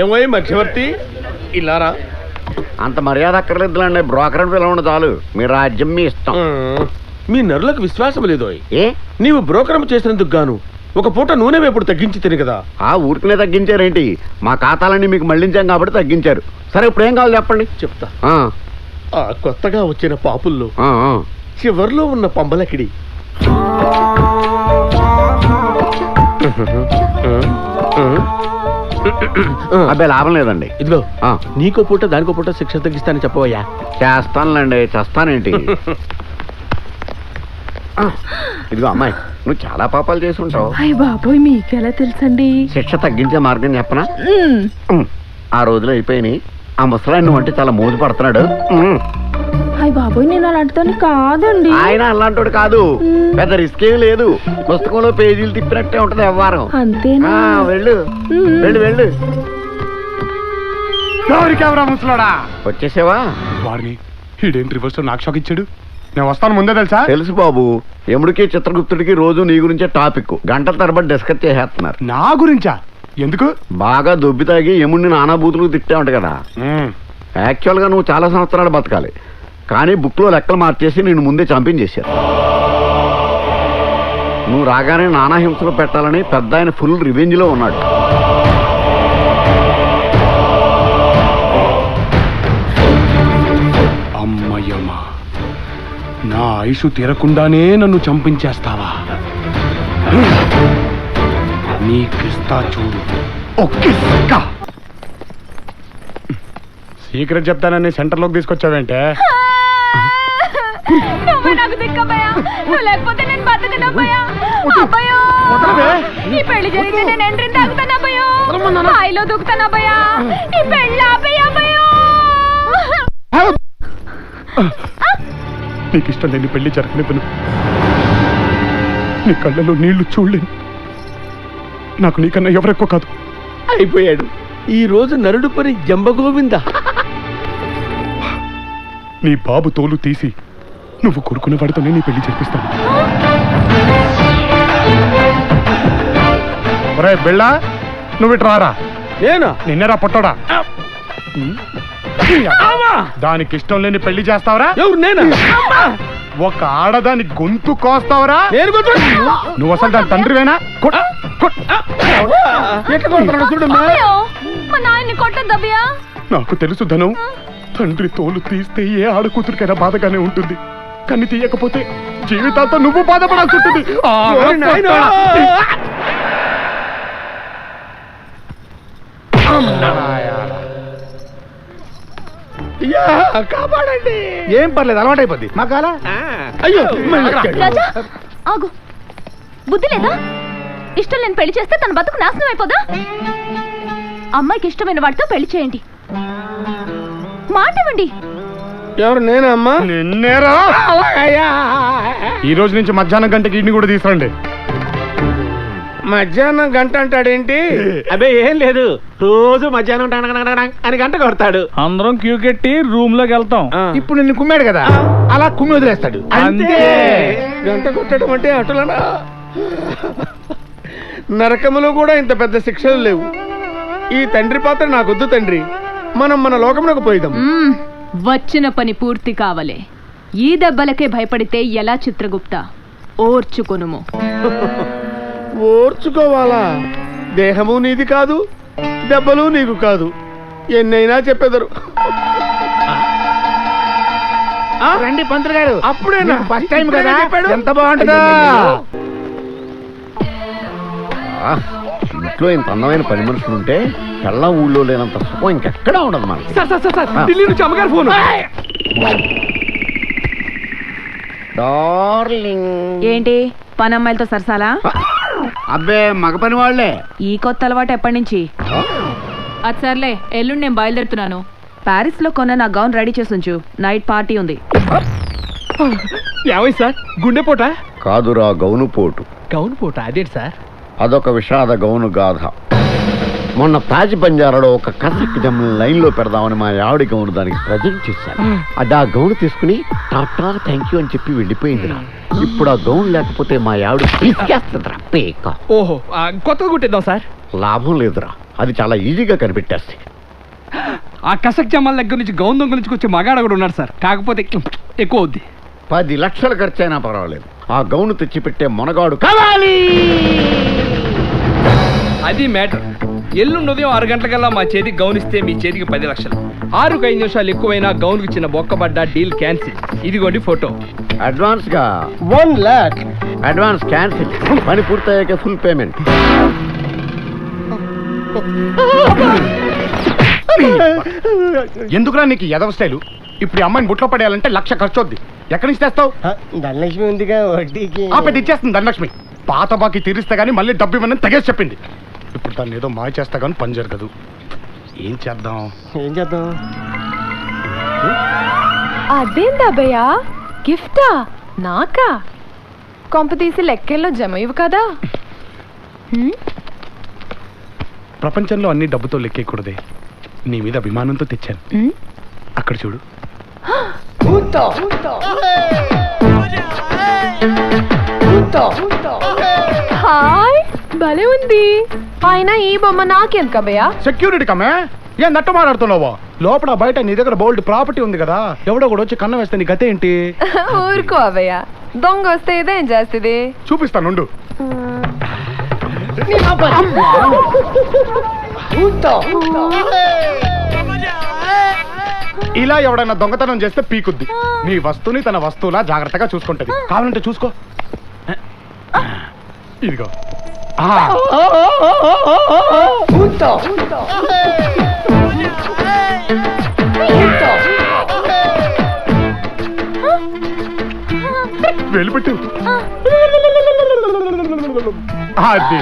ఏమోయ్ మధ్యవర్తి ఇల్లారా. అంత మర్యాద అక్కర్లేదులండి, బ్రోకర్ అని పిలవండి చాలు. మీ రాజ్యం మీ ఇష్టం. మీ నరులకు విశ్వాసం లేదో? ఏ నీవు బ్రోకరం చేసినందుకు గాను ఒక పూట నూనె వేపుడు తగ్గించి తిని కదా. ఆ ఊరికనే తగ్గించారేంటి? మా ఖాతాలన్నీ మీకు మళ్ళించాం కాబట్టి తగ్గించారు. సరే ఇప్పుడు ఏం కావాలి చెప్పండి. చెప్తా. ఆ కొత్తగా వచ్చిన పాపుల్లో చివర్లో ఉన్న పంబలకిడి అబ్బాయి లాభం లేదండి. ఇదిగో నీకో పూట దానికో పూట శిక్ష తగ్గిస్తానని చెప్పవయ్యా. చేస్తానులేండి, చేస్తానేంటి. ఇదిగో అమ్మాయి, నువ్వు చాలా పాపాలు చేసి ఉంటావు. అయ్య బాబోయ్, మీకెలా తెలుసండి? శిక్ష తగ్గించే మార్గం చెప్పనా? ఆ రోజులు అయిపోయినాయి. ఆ ముసలాయన నువ్వు అంటే చాలా మోజు పడుతున్నాడు. అయ్య బాబోయ్, నేను అలాంటిదాన్ని కాదండి. ఆయన అలాంటి కాదు, పెద్ద రిస్క్ ఏం లేదు. పుస్తకంలో పేజీలు తిప్పినట్టే ఉంటది వ్యవహారం. అంతేనా? వెళ్ళు వెళ్ళు వెళ్ళు. ఎవరికెవరా ముసలాడా? వచ్చేసావా? వారిని ఈడేంటి రివర్స్ నాకు షాక్ ఇచ్చాడు. నేను వస్తాను ముందే తెలుసా? తెలుసు బాబు. యముడికి చిత్రగుప్తుడికి రోజు నీ గురించే టాపిక్. గంటల తరబడి డిస్కస్ చేసేస్తున్నారు. నా గురించా? ఎందుకు? బాగా దొబ్బి తాగి యముడిని నానాబూతులు తిట్టే ఉంటా కదా. యాక్చువల్ గా నువ్వు చాలా సంవత్సరాలు బతకాలి, కానీ బుక్ లో లెక్కలు మార్చేసి నేను ముందే చంపించేశారు. నువ్వు రాగానే నానా హింసలు పెట్టాలని పెద్ద ఆయన ఫుల్ రివెంజ్ లో ఉన్నాడు. అమ్మయ్యమ్మా, నా ఆయుషు తీరకుండానే నన్ను చంపించేస్తావా? నీకిస్తా చూడు. సీక్రెట్ చెప్తానని సెంటర్లోకి తీసుకొచ్చావేంటే? నాకు దిక్కబోయా, నువ్వు లేకపోతే నేను బతకనబ్బోయా. అబ్బయ్యో, ఈ పెళ్లి జరిగితే నేను ఎంట్రీ తాగుతానబ్బయ్యో, బాయిలో దూకుతానబ్బయ్యా. ఈ పెళ్లి ఆపయ్యా అబ్బయ్యో. నీకు ఇష్టం లేని పెళ్లి జరగనివ్వను. నీ కళ్ళలో నీళ్లు చూడలేను. నాకు నీకన్నా ఎవరెక్కువ కాదు. అయిపోయాడు ఈ రోజు నరుడు పని జంబగోవింద. నీ బాబు తోలు తీసి నువ్వు కొడుకున్న వాడితోనే నీ పెళ్లి జరిపిస్తాను. ఒరే బిళ్ళ, నువ్వు ఇటు రారా. నేనా? నిన్నరా పొట్టోడా. దానికి ఇష్టం లేని పెళ్లి చేస్తావరా? ఎవరు? నేనా? ఒక ఆడదాని గొంతు కోస్తావరా? నువ్వు అసలు దాని తండ్రివేనా? నాకు తెలుసు ధనం, తండ్రి తోలు తీస్తే ఏ ఆడకూతురికైనా బాధగానే ఉంటుంది, కానీ తీయకపోతే జీవితాంతో నువ్వు బాధపడాల్సి ఉంటుంది. కాపాడండి. ఏం పర్లేదు, అలవాటు అయిపోద్ది మా కాల. అయ్యో రాజా ఆగు, బుద్ధి లేదా? ఇష్టం లేని పెళ్లి చేస్తే తన బతుకు నాశనం అయిపోదా? అమ్మాయికి ఇష్టమైన వాడితో పెళ్లి చేయండి, మాట ఇవ్వండి. ఎవరు? నేనా అమ్మా? నిన్నేరా. ఈ రోజు నుంచి మధ్యాహ్నం గంటకి ఇంటిని కూడా తీసుకురండి. మధ్యాహ్నం గంట అంటాడేంటి? అదే ఏం లేదు, రోజు మధ్యాహ్నం అని గంట కొడతాడు. అందరం క్యూ కట్టి రూమ్ లోకి వెళ్తాం. ఇప్పుడు నిన్ను కుమ్మాడు కదా, అలా కుమ్మి వదిలేస్తాడు అంతే. గంట కొట్టడం అంటే అటులనా? నరకములో కూడా ఇంత పెద్ద శిక్షలు లేవు. ఈ తండ్రి పాత్ర నాకొద్దు తండ్రి, మనం మన లోకమునకు పోయిదాం. వచ్చిన పని పూర్తి కావలే. ఈ దెబ్బలకే భయపడితే ఎలా చిత్రగుప్త? ఓర్చుకొనుము. ఓర్చుకోవాలా? దేహము నీది కాదు, దెబ్బలు నీకు కాదు, ఎన్నైనా చెప్పెదరు. రండి పంతులు గారు. అప్పుడేనా? ఫస్ట్ టైం కదా, చెప్పాడు. ఎంత బాగుంటుందో. ఇంట్లో ఇంత అందమైన పని మనుషులు ఉంటే కళ్ళ ఊళ్ళో లేనంత సుఖం ఇంకెక్కడా ఉండదు మనకి. ఢిల్లీ నుంచి అమ్మగారు ఫోన్. డార్లింగ్. ఏంటి పనమ్మాయిలతో సరసాలా? అబ్బే మగ పని వాళ్లే. ఈ కొత్త అలవాటు ఎప్పటి నుంచి? అది సర్లే, ఎల్లుండి నేను బయలుదేరుతున్నాను. ప్యారిస్ లో కొన్న నా గౌన్ రెడీ చేసి ఉంచు, నైట్ పార్టీ ఉంది. ఏమైంది సార్? గుండెపోట? కాదురా, గౌను పోటు. గౌన్ పోట? అదేంటి సార్? అదొక విషాద గౌను గాథ. మొన్న తాజ్ బంజారాలో ఒక కసక్ జమ్ముల లైన్ లో పెడదామని మా ఆవిడ గౌను దానికి ప్రజెంట్ చేశాను. అది ఆ గౌను తీసుకుని టాటా థ్యాంక్ యూ అని చెప్పి వెళ్ళిపోయిందిరా. ఇప్పుడు ఆ గౌన్ లేకపోతే మా ఆవిడ పిసికేస్తుందిరా పేక. ఓహో కొత్తగా కుట్టిద్దాం సార్. లాభం లేదురా, అది చాలా ఈజీగా కనిపెట్టేస్తే. ఆ కసక్ జమ్మాల దగ్గర నుంచి గౌన్ దొంగ నుంచి వచ్చే మగాడ కూడా ఉన్నాడు సార్. కాకపోతే ఎక్కువ అవుద్ది. 10 లక్షలు ఖర్చైనా పర్వాలేదు, ఆ గౌను తెచ్చిపెట్టే మొనగాడు కావాలి. అది మ్యాటర్. ఎల్లుండి ఉదయం 6 గంటలకల్లా మా చేతికి గౌన్ ఇస్తే మీ చేతికి 10 లక్షలు. 6కు 5 నిమిషాలు ఎక్కువైనా గౌన్కి చిన్న బొక్కబడ్డా డీల్ క్యాన్సిల్. ఇదిగోండి ఫోటో. అడ్వాన్స్ గా 1 lakh. Advance cancel. పని పూర్తయ్యాక ఫుల్ పేమెంట్. ఎందుకురా నీకు ఎదవ స్టైలు? ఇప్పుడు ఈ అమ్మాయిని బుట్లో పడేయాలంటే 1,00,000 ఖర్చు వద్ది. ఎక్కడి నుంచి తెస్తావు? ధనలక్ష్మి ఉందిగా వడ్డీకి. పెట్టి ఇచ్చేస్తుంది ధనలక్ష్మి. పాత బాకీ తీరిస్తే గానీ మళ్ళీ డబ్బు ఇవ్వనని తెగేసి చెప్పింది. ఇప్పుడు దాన్ని ఏదో మాయ చేస్తా కానీ పని జరగదు. ఏం చేద్దాం? అదేందా భయ్యా, గిఫ్టా నాకా? కొంప తీసి లెక్కెల్లో జమ ఇవ్వు కదా. ప్రపంచంలో అన్ని డబ్బుతో లెక్కేయకూడదే. నీ మీద అభిమానంతో తెచ్చాను. అక్కడ చూడు. హాయ్, భలే ఉంది. అయినా ఈ బొమ్మ నాకెందుకు భయ్యా? సెక్యూరిటీ కమే ఏం నట్టు మాట్లాడుతున్నావా? లోపల బయట నీ దగ్గర బోల్డ్ ప్రాపర్టీ ఉంది కదా, ఎవడో కూడా వచ్చి కన్న వేస్తే నీ గత ఏంటి? ఊరుకో అభయ్యా, దొంగ వస్తే ఇదేం చేస్తుంది? చూపిస్తానుండు. ఇలా ఎవడైనా దొంగతనం చేస్తే పీకుద్ది. నీ వస్తువుని తన వస్తువులా జాగ్రత్తగా చూసుకుంటది. కావాలంటే చూసుకో. ఇదిగో. వెళ్ళిపెట్టు. అది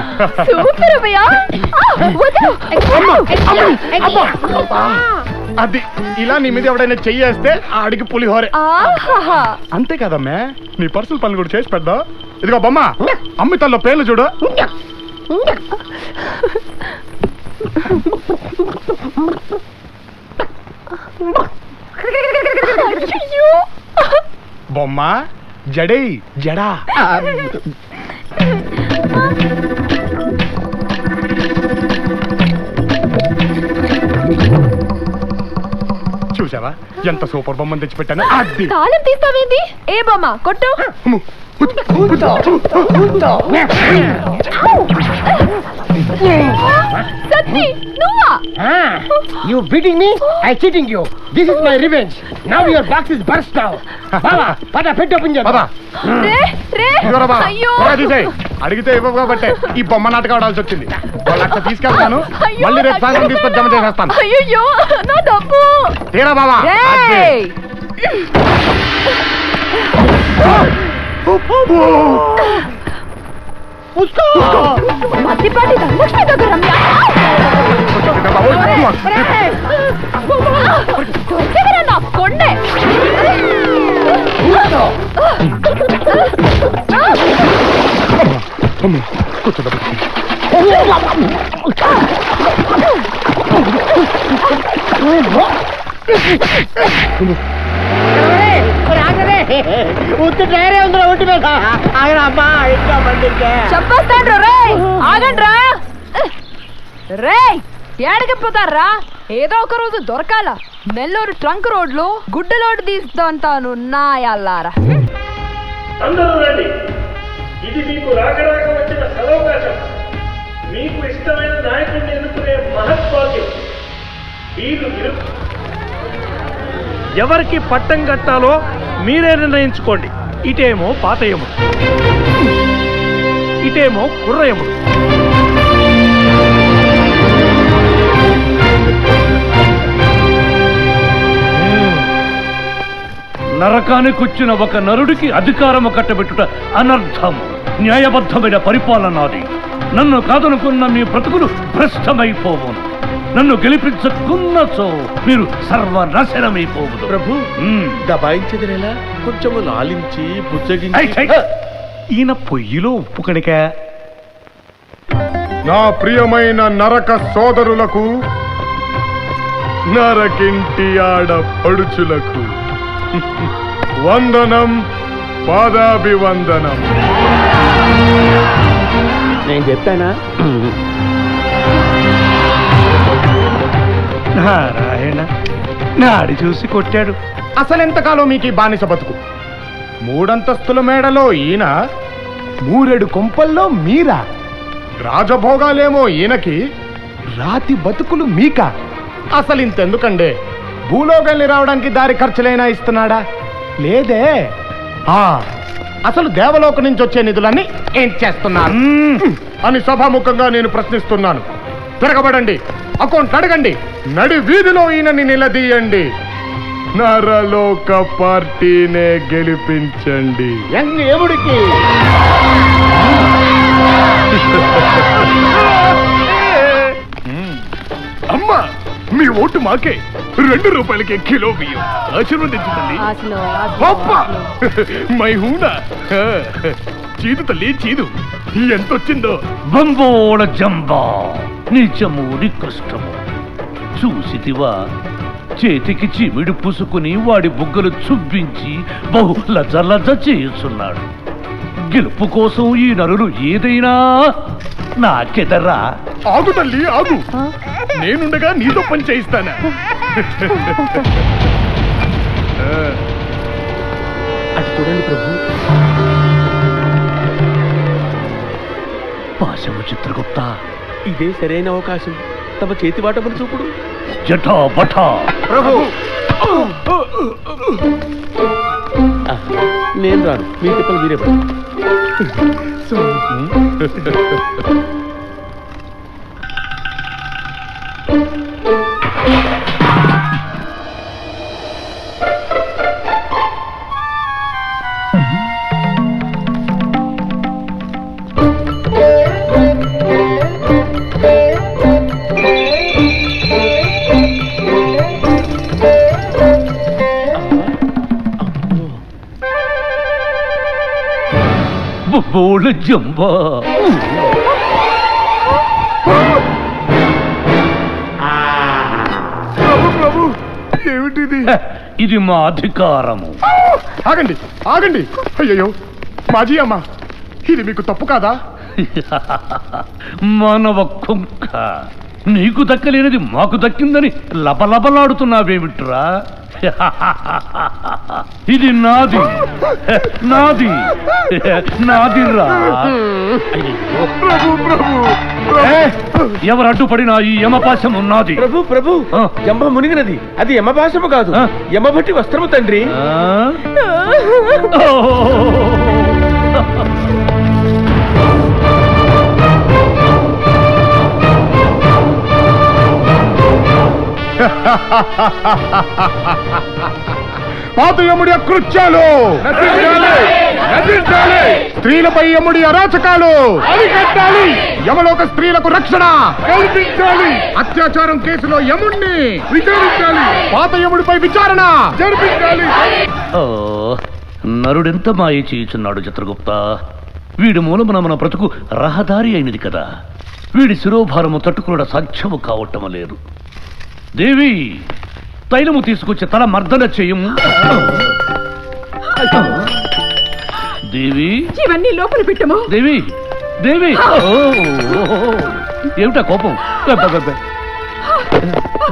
సూపర్ అభయ్యా. అది ఇలా నీ మీద ఎవడైనా చెయ్యేస్తే ఆడికి పులిహోరే. అంతే కదమ్మే, నీ పర్సనల్ పనులు కూడా చేసి పెద్దా. ఇదిగో బొమ్మ, అమ్మితల్లో పేర్లు చూడు. బొమ్మ జడై జడా. చూసావా ఎంత సూపర్ బొమ్మను తెచ్చిపెట్టాను. అది తాళం తీస్తావేంది? ఏ బొమ్మ కొట్టు. సత్తి నువ్వా? You beating me? I cheating you. This is my revenge. Now your box is burst now. Baba, pada పెట్టు open చేద్దాం. పద. రే రే ఇదిగోరా బావ, అయ్యో త్వరగా తీసేయ్. అడిగితే ఇవ్వవు కాబట్టే ఈ బొమ్మ నాటకం ఆడాల్సి వచ్చింది. వాళ్ళ తీసుకెళ్తాను, అయ్యో, మళ్ళీ రేపు సాయంత్రం తీసుకొని జమ చేసేస్తాను. అయ్యో నా డబ్బు. తీరా బావా. రేయ్, మద్దిపాటి ధనలక్ష్మి దగ్గర రమ్య. దొరికేదిరా నా కొండే. చెప్పేస్తాను రే. ఆగండ్రా రే, ఏడకి పోతారా? ఏదో ఒక రోజు దొరకాల. నెల్లూరు ట్రంక్ రోడ్లో గుడ్డలోడు తీస్తాను నా యల్లారా. అందరూ రండి. ఇది మీకు రాకరాక వచ్చిన సదవకాశం. మీకు ఇష్టమైన నాయకుడిని ఎన్నుకునే మహత్వాక్యం. ఎవరికి పట్టం కట్టాలో మీరే నిర్ణయించుకోండి. ఇటేమో పాత యముడు, ఇటేమో కుర్ర యముడు. నరకానికొచ్చిన ఒక నరుడికి అధికారము కట్టబెట్టుట అనర్థము. న్యాయబద్ధమైన పరిపాలనాది. నన్ను కాదనుకున్న మీ బ్రతుకులు భ్రష్టమైపోవును. నన్ను గెలిపించకున్నచో మీరు సర్వనాశనమైపోవును. ప్రభు దబాయించదిరేలా కొంచెము లాలించి బుజ్జగించి. ఈయన పొయ్యిలో ఉప్పు కణిక నా ప్రియమైన నరక సోదరులకు, నరకింటి ఆడ పడుచులకు వందనం, పాదాభివందనం. నేను చెప్పానా? నారాయణ నాడి చూసి కొట్టాడు. అసలెంతకాలం మీకు ఈ బానిస బతుకు? 3 అంతస్తుల మేడలో ఈయన, 3 కొంపల్లో మీరా? రాజభోగాలేమో ఈయనకి, రాతి బతుకులు మీకా? అసలు ఇంతెందుకండే, భూలోకాల్ని రావడానికి దారి ఖర్చులైనా ఇస్తున్నాడా? లేదే. అసలు దేవలోకం నుంచి వచ్చే నిధులన్నీ ఏం చేస్తున్నారు అని సభాముఖంగా నేను ప్రశ్నిస్తున్నాను. తిరగబడండి, అకౌంట్ అడగండి, నడి వీధిలో ఈయనని నిలదీయండి, నరలోక పార్టీనే గెలిపించండి. ఎముడికి అమ్మా, మీ ఓటు మాకే. 2 రూపాయలకే కిలో బియ్యం. ఆశీర్వదించు తల్లి. మై హూనా. చీదు తల్లి, చీదు. ఎంతొచ్చిందో? బంబోళ జంబా, నిజము నికృష్టము. చూసితివా, చేతికి చిమిడి పూసుకుని వాడి బుగ్గలు చుబ్బించి బహు లజలజ చేస్తున్నాడు. గెలుపు కోసం ఈ నరులు ఏదైనా నాకెదరా? ఆగు తల్లి, ఆగు. నేనుండగా నీతో పని చేయిస్తానా? అటు చూడండి ప్రభు. పాశము చిత్రగుప్త, ఇదే సరైన అవకాశం. తమ చేతి వాటములు చూపుడు. జటా బఠా. ప్రభు, నేను రాను, మీ తిప్పలు మీరే పడు. బోళ జంబా. ప్రభు, ఏమిటిది? ఇది మా అధికారము. ఆగండి, ఆగండి. అయ్యయ్యో, మాజీ అమ్మ, ఇది మీకు తప్పు కాదా? మానవ కుంక, నీకు దక్కలేనిది మాకు దక్కిందని లబలబలాడుతున్నావేమిట్రా? ఇది నాది, నాది, నాదిరా. ప్రభు, ప్రభు, ఎవరు అడ్డుపడినా ఈ యమపాశం ఉన్నది. ప్రభు, ప్రభు, జంబ మునిగినది. అది యమభాషము కాదు, యమభట్టి వస్త్రము తండ్రి. పాత యముడి అకృత్యాలు, స్త్రీలపై యముడి అరాచకాలు అరికట్టాలి. యమలోక స్త్రీలకు రక్షణ కల్పించాలి. అత్యాచారం కేసులో యముణ్ణి విచారించాలి. పాత యముడిపై విచారణ జరిపించాలి. నరుడెంత మాయ చేయుచున్నాడు చిత్రగుప్త. వీడి మూలమున మన బ్రతుకు రహదారి అయినది కదా. వీడి శిరోభారము తట్టుకున్న సాధ్యము కావటం లేదు. దేవి, తైలము తీసుకొచ్చి తల మర్దన చేయము. దేవి, ఇవన్నీ లోపల పెట్టము. దేవి, దేవి. ఏమిటా కోపం?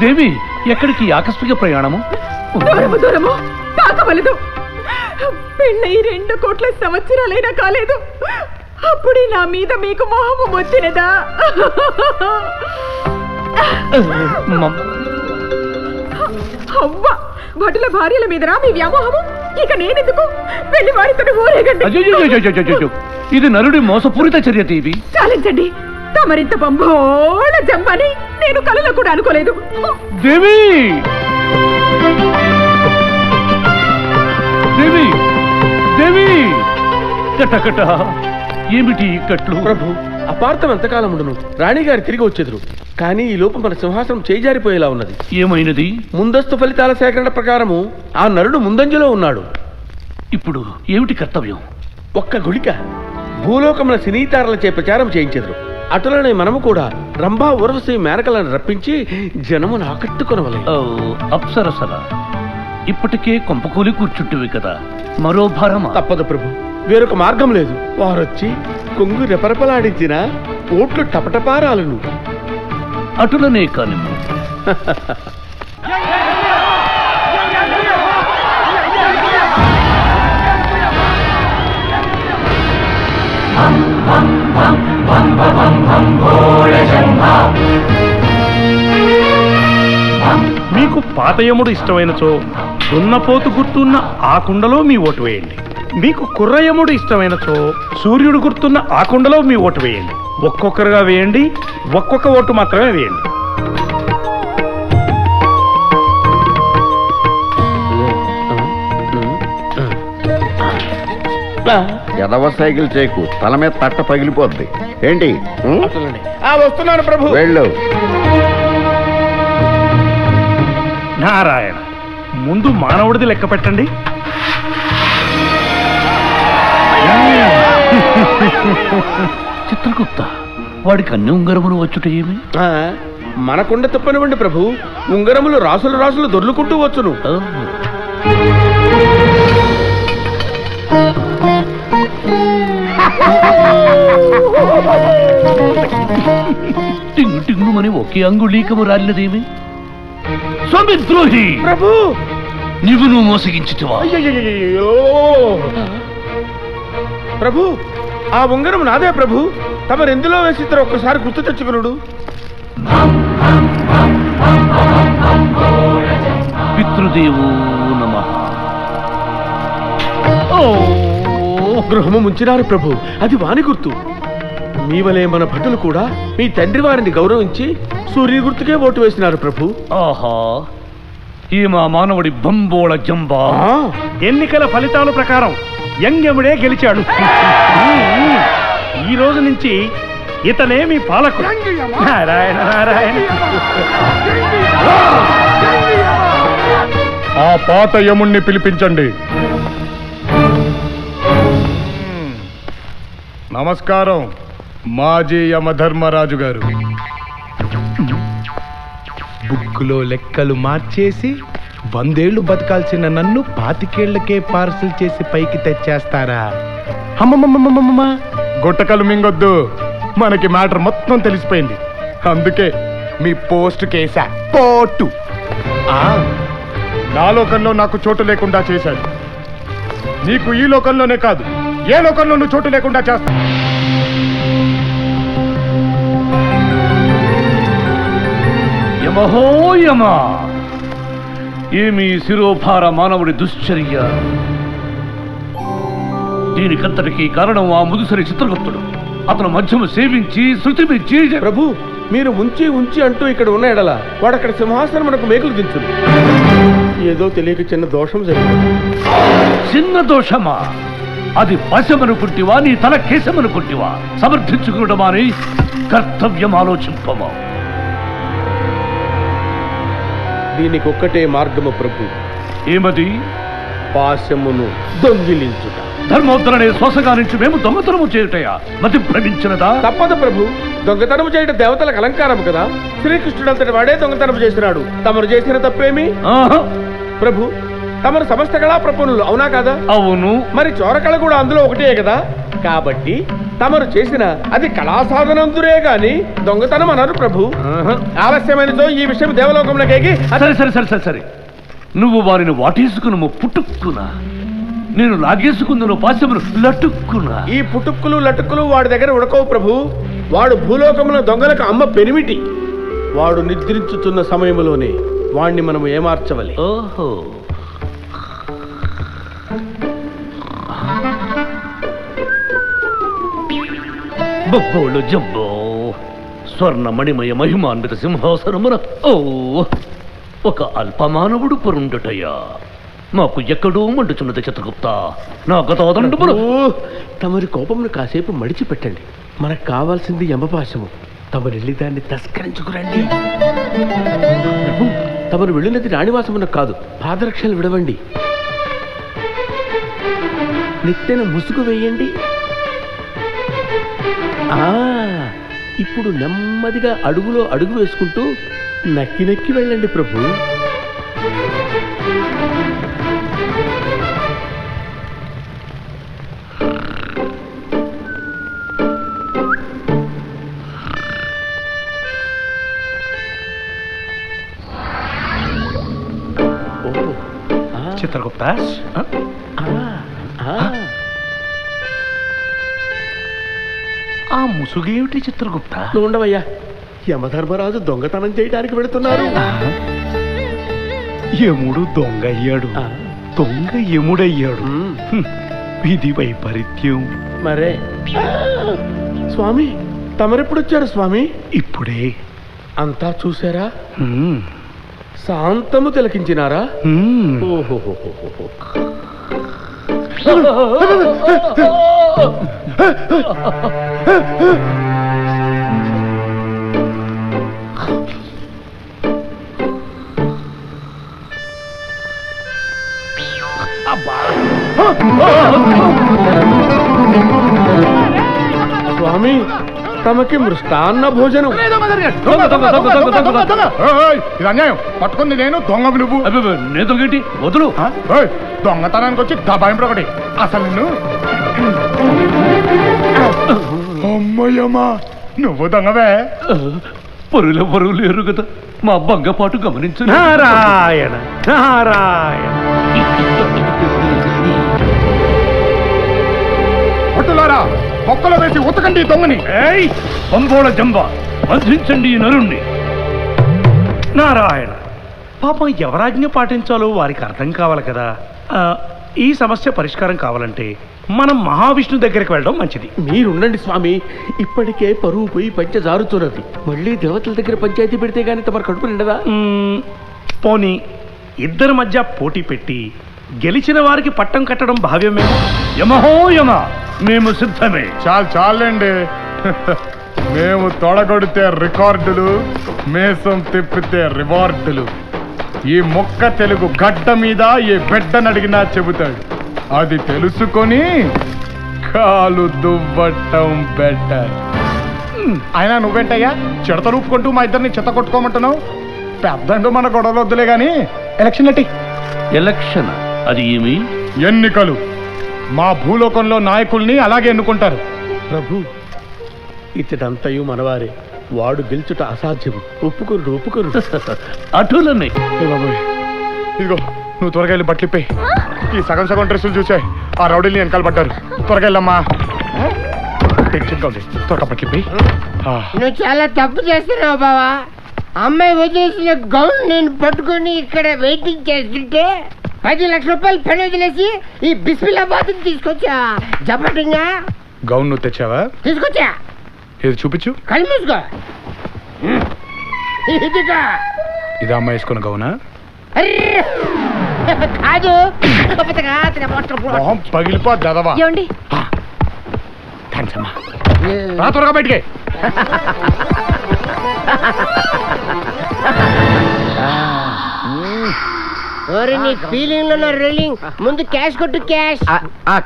దేవి, ఎక్కడికి ఆకస్మిక ప్రయాణము? దూరము దూరము తాకవలదు. పెళ్ళై 2 కోట్ల సంవత్సరాలైనా కాలేదు, అప్పుడే నా మీద మీకు మోహము వచ్చినదా? అవ్వ, భటుల భార్యల మీదరా మీ వ్యామోహము? ఇక నేనెందుకు? వెళ్ళి వారితో ఊరేగండి. అయ్యో, ఇది నరుడి మోసపూరిత చర్య దేవి. చాలించండి. తమరింత బంబోళ జంబని నేను కలలో కూడా అనుకోలేదు. దేవి, దేవి, దేవి. కటకట, ఏమిటి కట్లు? ప్రభు, అపార్థం ఎంతకాలం ఉండును? రాణిగారు తిరిగి వచ్చేదురు. కానీ ఈ లోపు మన సింహాసనం చేజారిపోయేలా ఉన్నది. ఏమైనది? ముందస్తు ఫలితాల సేకరణ ప్రకారము ఆ నరుడు ముందంజలో ఉన్నాడు. ఇప్పుడు ఏమిటి కర్తవ్యం? ఒక్క గుళిక భూలోకముల సినీతారలచే ప్రచారం చేయించెదరు. అటులనే మనము కూడా రంభా ఉర్వశి మేనకలను రప్పించి జనమును ఆకట్టుకొనవలే. అప్సరసల ఇప్పటికే కొంపకూలి కూర్చుంటివి కదా, మరో భారమా? తప్పదు ప్రభు, వేరొక మార్గం లేదు. వారొచ్చి కొంగు రెపరెపలాడించిన ఓట్లు టపటపారాలను. అటులనే కాని మీకు పాతయముడు ఇష్టమైనచో దున్నపోతు గుర్తున్న ఆ కుండలో మీ ఓటు వేయండి. మీకు కుర్రయముడు ఇష్టమైనచో సూర్యుడు గుర్తున్న ఆ కుండలో మీ ఓటు వేయండి. ఒక్కొక్కరుగా వేయండి, ఒక్కొక్క ఓటు మాత్రమే వేయండి. ఎదవ సైకిల్ చేయకు, తల మీద తట్ట పగిలిపోద్ది. ఏంటి అటులనే వస్తున్నాను ప్రభు. వెళ్ళు. నారాయణ, ముందు మానవుడిది లెక్క పెట్టండి. చిత్రగుప్త, వాడికి అన్ని ఉంగరములు వచ్చుట ఏమి? మనకుండ తప్పనివ్వండి ప్రభు, ఉంగరములు రాసులు రాసులు దొర్లుకుంటూ వచ్చును. టింగు టింగుమని ఒకే అంగుళీకము రాలినదేమి? స్వామిద్రోహి ప్రభు, నువ్వు మోసగించుతావా? ప్రభు, ఆ ఉంగరం నాదే ప్రభు. తమరెందులో వేసిద్దరు ఒక్కసారి గుర్తు తెచ్చుకున్నాడు. పితృదేవో నమః. గృహము ముంచినారు ప్రభు, అది వాని గుర్తు. మీ వలే మన భటులు కూడా మీ తండ్రి వారిని గౌరవించి సూర్యుని గుర్తుకే ఓటు వేసినారు ప్రభు. ఆహా, ఈ మా మానవుడి బంబోళ జంబా. ఎన్నికల ఫలితాల ప్రకారం యంగ్యముడే గెలిచాడు. ఈ రోజు నుంచి ఇతనే మీ పాలకుడు. నారాయణ నారాయణ. ఆ పాత యముణ్ణి పిలిపించండి. నమస్కారం, మాజీ యమధర్మరాజు గారు. బుక్కులో లెక్కలు మార్చేసి 100 ఏళ్లు బతకాల్సిన నన్ను 25 ఏళ్లకే పార్సిల్ చేసి పైకి తెచ్చేస్తారా? అమ్మమ్మమ్మమ్మమ్మ, గుట్టకలు మింగొద్దు, మనకి మ్యాటర్ మొత్తం తెలిసిపోయింది. అందుకే మీ పోస్ట్ కేసా. పోటు నా లోకంలో నాకు చోటు లేకుండా చేశాడు. నీకు ఈ లోకంలోనే కాదు, ఏ లోకంలోనూ చోటు లేకుండా చేస్తా. యమహో యమ, ఏమి శిరోభార మానవుడి దుశ్చర్య! దీనికంతటికి కారణం ఆ ముదుసరి చిత్రగుప్తుడు. అతను మధ్యము సేవించి శృతి మెచ్చి. ప్రభు, మీరు ముంచి ఉంచి అంటూ ఇక్కడ ఉన్న ఎడల వాడక్కడ సింహాసనం మనకు మేకులు దించు. ఏదో తెలియక చిన్న దోషం జరిగింది. చిన్న దోషమా? అది వశమనుకుంటివా, నీ తల కేశమనుకుంటివా? సమర్థించుకునడమాని కర్తవ్యం ఆలోచింపమా? దీనికి ఒక్కటే మార్గము ప్రభు. ఏమది? పాశమును దొంగిలించుట. ధర్మోద్ధరణే శ్వాసగా నుంచి మేము దొంగతనము చేయుటయా? మతి భ్రమించినదా? తప్పదు ప్రభు, దొంగతనము చేయడం దేవతలకు అలంకారం కదా. శ్రీకృష్ణుడు అంతటి వాడే దొంగతనము చేసినాడు. తమరు చేసిన తప్పేమి? ప్రభు, తమరు సమస్త కళా ప్రపన్నులు అవునా కదా? అవును. మరి చోరకళ కూడా అందులో ఒకటే కదా. కాబట్టి తమరు చేసిన అది కళా సాధనందురే గాని దొంగతనం అన్నారు ప్రభు. ఆలస్యమైనతో ఈ విషయం దేవలోకంలోకి. సరే సరే సరే సరే సరే, నువ్వు వారిని వాటేసుకును పుట్టుక్కునా, నేను లాగేసుకుందును పాశమును లటుక్కునా. ఈ పుట్టుక్కులు లటుక్కులు వాడి దగ్గర ఉడకవు ప్రభు. వాడు భూలోకమున దొంగలకు అమ్మ పెనిమిటి. వాడు నిద్రించుతున్న సమయంలోనే వాణ్ణి మనం ఏమార్చవలి. ఓహో, బొబ్బోళ్ళు జబ్బో స్వర్ణ మణిమయ మహిమాన్విత సింహాసనమున ఓ ఒక అల్పమానవుడు పొరుండుటయ్యా. మాకు ఎక్కడో మండుచున్నది చిత్రగుప్త. నా గతాదండములు. తమరి కోపమును కాసేపు మడిచిపెట్టండి. మనకు కావాల్సింది యమపాశము. తమరు వెళ్ళి దాన్ని తస్కరించుకురండి. ప్రభు, తమరు వెళ్ళినది రాణివాసమునకు కాదు, పాదరక్షలు విడవండి. నెత్తెన ముసుగు వేయండి. ఇప్పుడు నెమ్మదిగా అడుగులో అడుగు వేసుకుంటూ నక్కి నక్కి వెళ్ళండి ప్రభు. చిత్రగుప్త, ఆ ముసుగేమిటి చిత్రగుప్త? ఉండవయ్యా, యమధర్మరాజు దొంగతనం చేయడానికి వెళుతున్నారు. యముడు దొంగ అయ్యాడు, దొంగ యముడయ్యాడు. విధి వైపరీత్యం. మరే స్వామి, తమరెప్పుడొచ్చారు స్వామి? ఇప్పుడే. అంతా చూసారా? శాంతము తిలకించినారా? ఓహోహోహోహో. స్వామి, తమకి మృష్టాన్న భోజనం. ఇది అన్యాయం. పట్టుకుంది నేను, దొంగవి నువ్వు. నేను దొంగటి వదులు. దొంగతనానికి వచ్చి దబాయింపు ఒకటి. అసలు నిన్ను అమ్మయ్యమ్మా, నువ్వు దొంగవే. పరులు లేరు కదా, మా బంగపాటు గమనించు. నారాయణ నారాయణ. పట్టులారా, మొక్కలో వేసి ఉతకండి ఈ దొంగని. పంగోళ జంబ, బంధించండి ఈ నరుణ్ణి. నారాయణ, పాపం ఎవరాజ్ఞ పాటించాలో వారికి అర్థం కావాలి కదా. ఈ సమస్య పరిష్కారం కావాలంటే మనం మహావిష్ణు దగ్గరికి వెళ్ళడం మంచిది. మీరుండండి స్వామి, ఇప్పటికే పరువు పోయి పంచ జారుతున్నది. మళ్ళీ దేవతల దగ్గర పంచాయతీ పెడితే గానీ తమ కడుపు నిండదా? పోనీ ఇద్దరి మధ్య పోటీ పెట్టి గెలిచిన వారికి పట్టం కట్టడం భావ్యమేమో. యమహో యమ, మేము సిద్ధమే. చాలండి. మేము తొడగొడితే రికార్డులు, మేసం తిప్పితే రివార్డులు. ఈ మొక్క తెలుగు గడ్డ మీద ఏ బిడ్డనడిగినా చెబుతాడు. అది తెలుసుకొని కాలు దువ్వటం బెటర్. అయినా నువ్వేంటయ్యా చిడత రూపుకుంటూ మా ఇద్దరిని చెత్త కొట్టుకోమంటున్నావు? పెద్దంటూ మన గొడవలు వద్దులే గాని ఎలక్షన్ అంటే ఎలక్షన్ అది ఏమి? ఎన్నికలు. మా భూలోకంలో నాయకుల్ని అలాగే ఎన్నుకుంటారు. ప్రభు, ఇతడంతయు మనవారే. వాడు గెలుచుట అసాధ్యము. ఒప్పుకొరు. అటులనే. ఇదిగో, నువ్వు త్వరగా వెళ్ళి బట్టలిపోయి. ఈ సగం డ్రెస్సులు చూసే ఆ రౌడీని వెనకాల పడ్డారు. త్వరగా వెళ్ళమ్మా. టెన్షన్గా ఉంది. త్వరగా బట్టలిపోయి. నువ్వు చాలా తప్పు చేస్తున్నావు బావా. అమ్మాయి వదిలేసిన గౌన్ నేను పట్టుకొని ఇక్కడ వెయిటింగ్ చేస్తుంటే 10 లక్షల రూపాయలు పని వదిలేసి ఈ బిస్మిల్లాబాద్ తీసుకొచ్చా. జపటింగా గౌన్ నువ్వు తెచ్చావా? తీసుకొచ్చా. ఇది చూపించు. కళ్ళు మూసుకో. ఇదిగా ఇది అమ్మాయి వేసుకున్న గౌనా? కాదు, మొహం పగిలిపోద్దవా. ఏమండి, రా త్వరగా బయటికి. నీ ఫీలింగ్ లో రోలింగ్. ముందు క్యాష్ కొట్టు. క్యాష్.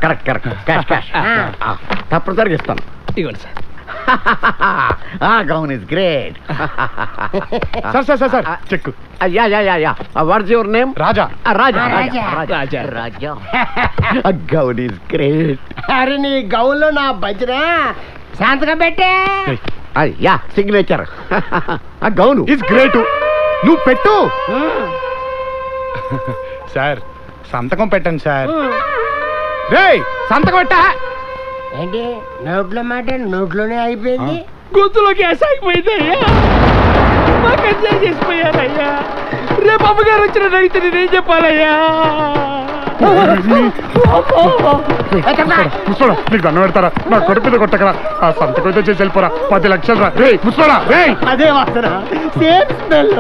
Correct cash. తప్పనిసరిగా ఇస్తాను. ఇవ్వండి sir. Gown is great. Sir check. What's your name? Raja. Raja. Gown is great. అరే నీ గౌన్లో నా భజన శాంతగా పెట్టే. సిగ్నేచర్. Gown is great. నువ్వు పెట్టు. సార్ సంతకం పెట్టండి సార్. రేయ్ సంతకం పెట్టా. ఏంటి నోట్లో మాట నోట్లోనే అయిపోయింది. గొంతులో గ్యాస్ అయిపోయిందయ్యా. మాకు ఎంజాయ్ చేసిపోయారయ్యా. రేపు అమ్మగారు వచ్చిన అడిగితే నేనేం చెప్పాలయ్యా? ముసోడా నీకు దండం పెడతారా? నా కొడుకు మీద కొట్టకరా. ఆ సంతకం అయితే చేసి వెళ్ళిపోరా. 10 లక్షలు రా. రే ముసోడా రే. అదే వాసన, same smell.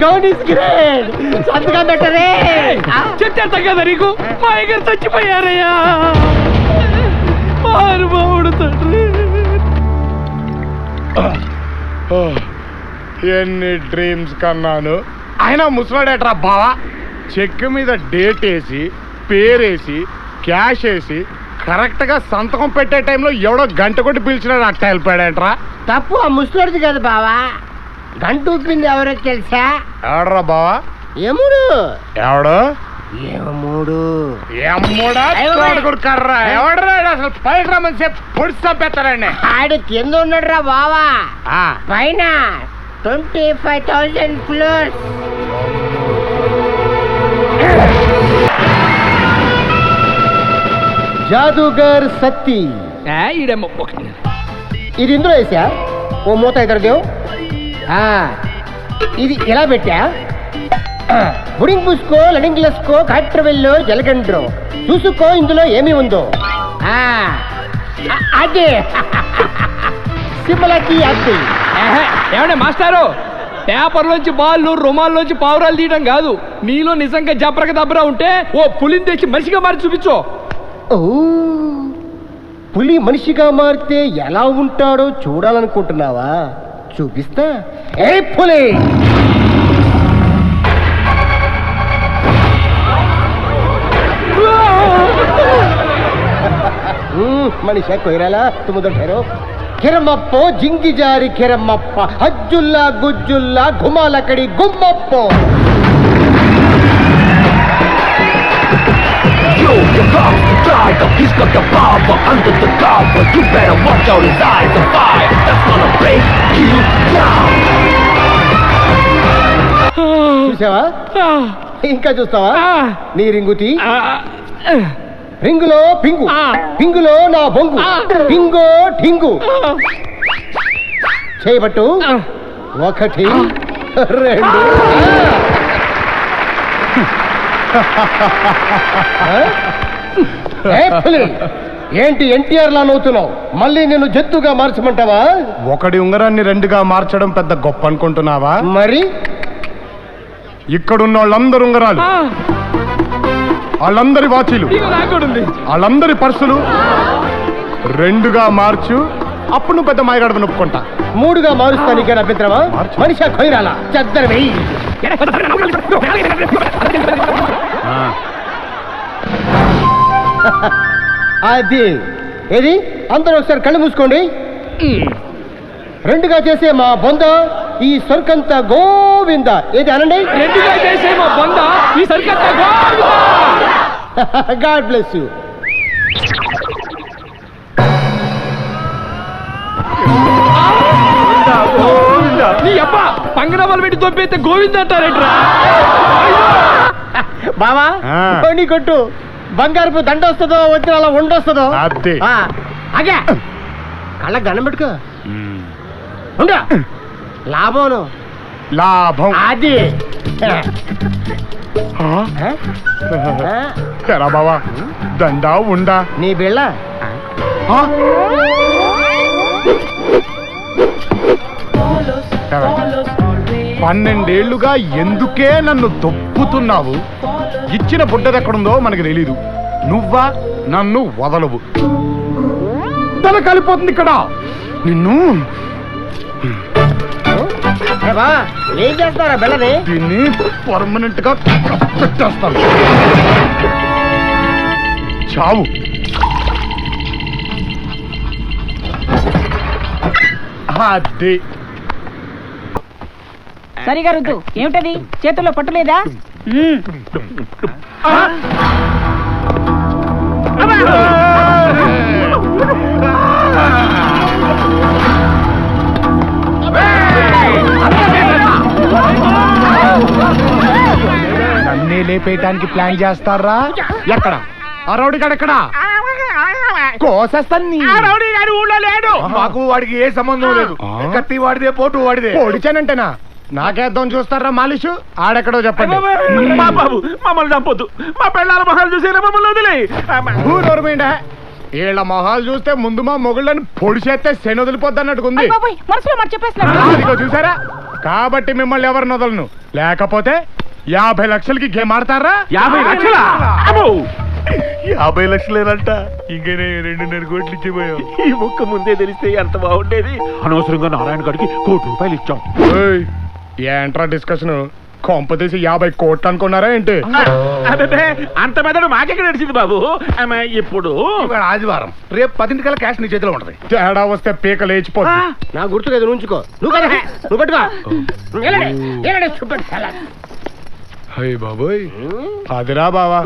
Gown is great. సంతకం పెట్టరే. చెత్త కదా నీకు. మా అయ్యగారు చచ్చిపోయారయ్యా. మారుబావుడు తండ్రి. ఎన్ని డ్రీమ్స్ కన్నాను. ఆయన ముసలాడేట్రా బావా. చెక్ మీద డేట్ వేసి, పేరేసి, క్యాష్ వేసి కరెక్ట్గా సంతకం పెట్టే టైంలో ఎవడో గంట కొట్టి పిలిచినాడు. అట్ట వెళ్ళిపోయాడేంట్రా. తప్పు ఆ ముసలిది కదా బావా. గంట ఊపింది ఎవరో తెలుసా? ఎవడరా బావా? యముడు. ఎవడు? యముడు. ఎమ్మోడా కర్రా? ఎవడరా అసలు పైకి రమ్మని చెప్పి పొడిచి చంపేస్తారండి. ఆడు కింద ఉన్నాడు రా బావా. పైన 25,000 ఫ్లోర్స్. జాదూగర్ సత్తి. ఇది ఇందులో వేసా. ఓ మూత ఎదురుదేవు. ఇది ఇలా పెట్టా. బుడింగ్ పూసుకో, లడింగ్ లస్కో, కాట్రవెల్లో, జలగండ్రో చూసుకో ఇందులో ఏమి ఉందో. అదే సిమ్మలకి యాపిల్. ఏమంటే మాస్టారు, పేపర్లోంచి బాళ్ళు రుమాల్లోంచి పావురాలు తీయడం కాదు. నీలో నిజంగా జబ్రక దబ్రా ఉంటే ఓ పులిని తెచ్చి మనిషిగా మారి చూపించు. ఓ, పులి మనిషిగా మారితే ఎలా ఉంటాడో చూడాలనుకుంటున్నావా? చూపిస్తా. ఏ పులి! మనిషి కొయ్యరాలా తుమ్ముదో ఠేరో. కిరమప్పో జింగి జారి కిరమప్ప, అజ్జుల్లా గుజ్జుల్లా గుమాలకడి గుమ్మప్పో. చూసావా? ఇంకా చూస్తావా? నీ రింగుతి. రింగులో పింగు, పింగులో నా బొంగు, పింగో ఠింగు. చేయబట్టు. 1 2. ఏంటి ఎన్టీఆర్ లా నవ్వుతున్నావు? మళ్ళీ నేను జత్తుగా మార్చమంటావా? ఒకడి ఉంగరాన్ని 2గా మార్చడం పెద్ద గొప్ప అనుకుంటున్నావా? మరి ఇక్కడున్న వాళ్ళందరు ఉంగరాలు, వాళ్ళందరి వాచీలు, వాళ్ళందరి పర్సులు 2గా మార్చు. అప్పుడు నువ్వు పెద్ద మాయగాడమని ఒప్పుకుంటా. 3గా మారుస్తా. నీకేనా అభ్యంతరమా? మనిషి కొయ్యరాలా చెద్దర వెయ్యి. అది ఏది? అందరూ ఒకసారి కళ్ళు మూసుకోండి. 2గా చేసే మా బొంద ఈ సరుకంతా గోవింద. ఏది అనండి? 2గా చేసే మా బొంద ఈ సరుకంతా గోవింద. God bless you. నీ అబ్బా పంగనామాలు పెట్టి తొప్పైతే గోవింద అంటారేట్రా? బావా నీ కొట్టు. బంగారపు దండ వస్తుందో వచ్చిన అలా ఉండొస్తుందో. అగే కళ్ళ గన్నం పెట్టుకో. లాభం లాభం. అది బావా దండా ఉండా? నీ బిళ్ళ. 12 ఏళ్లుగా ఎందుకే నన్ను దొప్పుతున్నావు? ఇచ్చిన బుడ్డదెక్కడుందో మనకి తెలీదు. నువ్వా నన్ను వదలవు. తల కలిపోతుంది ఇక్కడ. నిన్ను ఏం చేస్తారా బిళ్ళని? దీన్ని పర్మనెంట్ గా పెట్టేస్తాను. చావు. అదే సరిగా రుద్దు. ఏమిటది చేతుల్లో పట్టులేదా? నన్నే లేపేయటానికి ప్లాన్ చేస్తారా? ఎక్కడ ఆ రౌడీ గాడు? ఎక్కడ కోసేస్తాను. ఊళ్ళో లేడు. మాకు వాడికి ఏ సంబంధం లేదు. కత్తి వాడిదే, పోటు వాడిదే. పొడిచానంటేనా? నాకేద్దాం చూస్తారా మాలిషు? ఆడెక్కడో చెప్పండి. బాబు మమ్మల్ని చంపొద్దు. మా పెళ్ళాల మొహాలు చూసి మమ్మల్ని వదిలే. వీళ్ళ మొహాలు చూస్తే ముందు మా మొగుళ్ళని పొడి చేస్తే శని వదిలిపోద్ది అన్నట్టుకుంది. మనసులో మాట చెప్పేస్తున్నా. చూసారా? కాబట్టి మిమ్మల్ని ఎవరిని వదలను. లేకపోతే 50 లక్షలకి గేమ్ ఆడతారా? 50 లక్షలా? 50 లక్షలేనంట. ఇంకనే 2.5 కోట్లు ఇచ్చిపోయాం. ఈ ముక్క ముందే తెలిస్తే ఎంత బాగుండేది. అనవసరంగా నారాయణ గారికి ₹1 కోటి ఇచ్చాం. ఏంట్రా డిస్కషన్? కొంపతీసి 50 కోట్లు అనుకున్నారా ఏంటి? అంత మెదడు మాకెక్కడ నడిచింది బాబు. ఇప్పుడు ఆదివారం, రేపు 10 క్యాష్ నీ చేతిలో ఉంటది. తేడా వస్తే పీక లేచిపోతుంది. నా గుర్తు కదా ఉంచుకో. నువ్వు కదా నువ్వు పట్టుకో. అయ్య బాబోయ్, అదిరా బావా,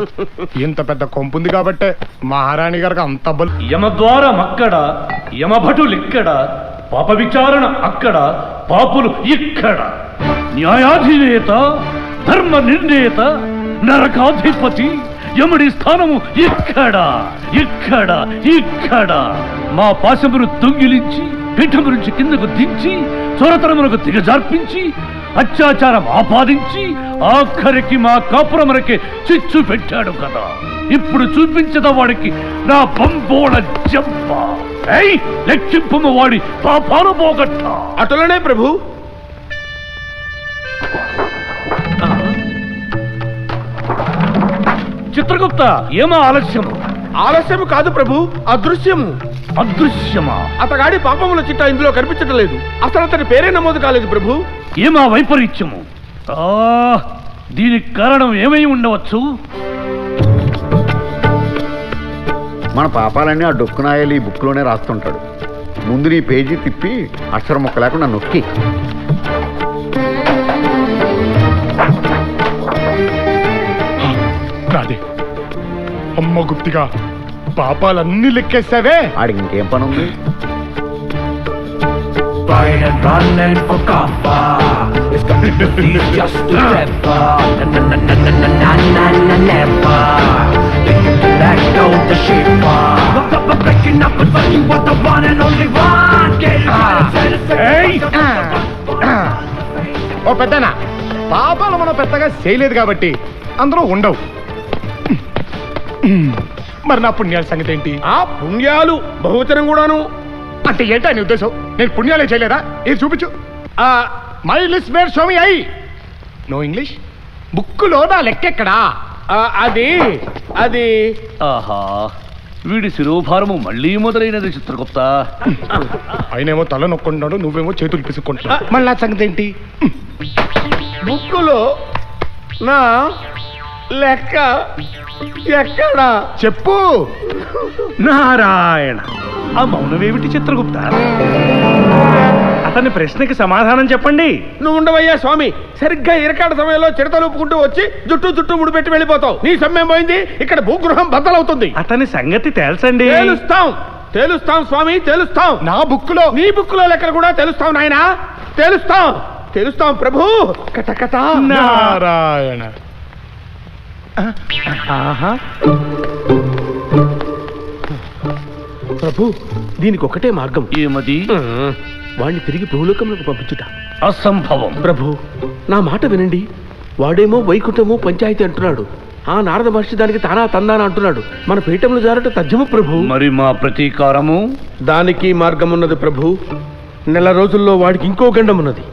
ఇంత పెద్ద కొంపుంది కాబట్టే మహారాణి గారికి అంత బలు. యమద్వారం అక్కడ, యమభటులు ఇక్కడ, పాప విచారణ అక్కడ, పాపులు ఇక్కడ. న్యాయాధినేత, ధర్మ నిర్ణేత, నరకాధిపతి, యముడి స్థానము ఇక్కడ, ఇక్కడ, ఇక్కడ. మా పాశమును దొంగిలించి పీఠము నుంచి కిందకు దించి చొరతనములకు దిగజార్పించి అత్యాచారం ఆపాదించి ఆఖరికి మా కాపురమునకే చిచ్చు పెట్టాడు కదా. ఇప్పుడు చూపించద వాడికి నా బంబోళ జంప. లెక్కింపు వాడి పాపాలు పోగొట్ట. అటులనే ప్రభు. చిత్రగుప్త, ఏమా ఆలస్యము? ఆలస్యము కాదు ప్రభు, అదృశ్యము. అదృశ్యమా? అతగాడి పాపముల చిట్టా ఇందులో కనిపించడం లేదు. అసలు అతని పేరే నమోదు కాలేదు ప్రభు. ఏమా వైపరీత్యము? దీనికి కారణం ఏమై ఉండవచ్చు? మన పాపాలన్నీ ఆ డొక్కునాయలు ఈ బుక్లోనే రాస్తుంటాడు. ముందు నీ పేజీ తిప్పి అక్షరం మొక్క లేకుండా నొక్కి. రాదే అమ్మ గుప్తిగా పాపాలన్నీ లెక్కేసావే. ఆడికి ఇంకేం పని ఉంది? ఓ పెద్దనా, పాపాలు మనం పెద్దగా చేయలేదు కాబట్టి అందరూ ఉండవు. మరి నా పుణ్యాల సంగతి ఏంటి? ఆ పుణ్యాలు బహువచనం కూడాను. అంటే ఏంటా నీ ఉద్దేశం? నేను పుణ్యాలే చేయలేదా? ఇది చూపించు. My list where show me I. No English? బుక్కులో నా లెక్కెక్కడా? అది అది ఆహా, వీడి శిరోభారము మళ్ళీ మొదలైనది చిత్రగుప్త. ఆయనేమో తల నొక్కుంటున్నాడు, నువ్వేమో చేతులు పిసుక్కుంటున్నావు. మళ్ళీ నా సంగతి ఏంటి? బుక్కులో నా లెక్క ఎక్కడా? చెప్పు. నారాయణ, ఆ మౌనమేమిటి చిత్రగుప్త? అతని ప్రశ్నకి సమాధానం చెప్పండి. నువ్వు ఉండవయ్యా స్వామి. సరిగ్గా ఇరకాడ సమయంలో చిడతలు ఊపుకుంటూ వచ్చి జుట్టు ముడిపెట్టి వెళ్ళిపోతావు. నీ సమయం పోయింది. ఇక్కడ భూగృహం బద్దలవుతుంది. అతని సంగతి తెలుసండి. తేలుస్తాం స్వామి, తేలుస్తాం. నా బుక్కులో, నీ బుక్కులో లెక్కలు కూడా తెలుస్తాం నాయనా. తెలుస్తాం ప్రభు. కటకట. నారాయణ. ప్రభు, దీనికి ఒకటే మార్గం. ఏమది? వాణ్ణి తిరిగి భూలోకంలోకి పంపించుట. అసంభవం. ప్రభు, నా మాట వినండి. వాడేమో వైకుంఠము పంచాయతీ అంటున్నాడు. ఆ నారద మహర్షి దానికి తానా తందానా అంటున్నాడు. మన పీఠములు జారట తథ్యము ప్రభు. మరి మా ప్రతీకారము? దానికి మార్గం ఉన్నది ప్రభు. నెల రోజుల్లో వాడికి ఇంకో గండం ఉన్నది.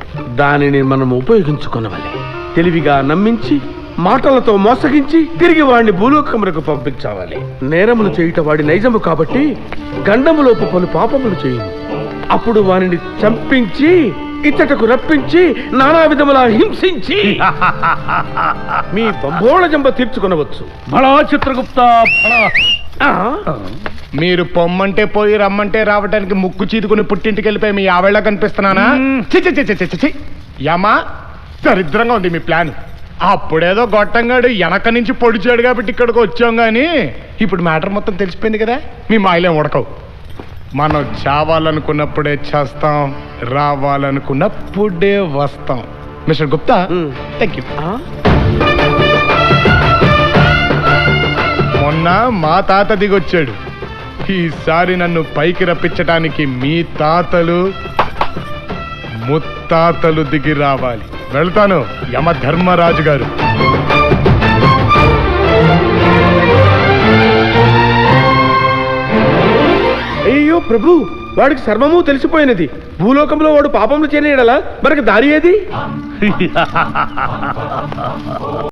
దానిని మనం ఉపయోగించుకొనవాలి. తెలివిగా నమ్మించి మాటలతో మోసగించి తిరిగి వాడిని భూలోకములకు పంపించాలి. నేరములు చేయుట వాడి నైజము కాబట్టి గండములోపు పలు పాపములు చేయును. అప్పుడు వానిని చంపించి ఇచ్చటకు రప్పించి నానా విధములా హింసించి మీ బంబోళ జంబ తీర్చుకొనవచ్చు. బలా చిత్రగుప్త, మీరు పొమ్మంటే పోయి రమ్మంటే రావడానికి ముక్కు చీదుకుని పుట్టింటికి వెళ్ళిపోయి మీ ఆవేళ కనిపిస్తున్నానా? యమా, దరిద్రంగా ఉంది మీ ప్లాన్. అప్పుడేదో గొట్టంగాడు వెనక నుంచి పొడిచాడు కాబట్టి ఇక్కడికి వచ్చాం కానీ ఇప్పుడు మ్యాటర్ మొత్తం తెలిసిపోయింది కదా. మీ మాయలేం ఉడకవు. మనం చావాలనుకున్నప్పుడే చేస్తాం, రావాలనుకున్నప్పుడే వస్తాం. Mister Gupta, thank you. మొన్న మా తాత దిగొచ్చాడు. ఈసారి నన్ను పైకి రప్పించడానికి మీ తాతలు ముత్తాతలు దిగి రావాలి. వెళ్తాను యమధర్మరాజు గారు. అయ్యో ప్రభు, వాడికి సర్వము తెలిసిపోయినది. భూలోకంలో వాడు పాపములు చేయనీయడలా మనకి దారి ఏది?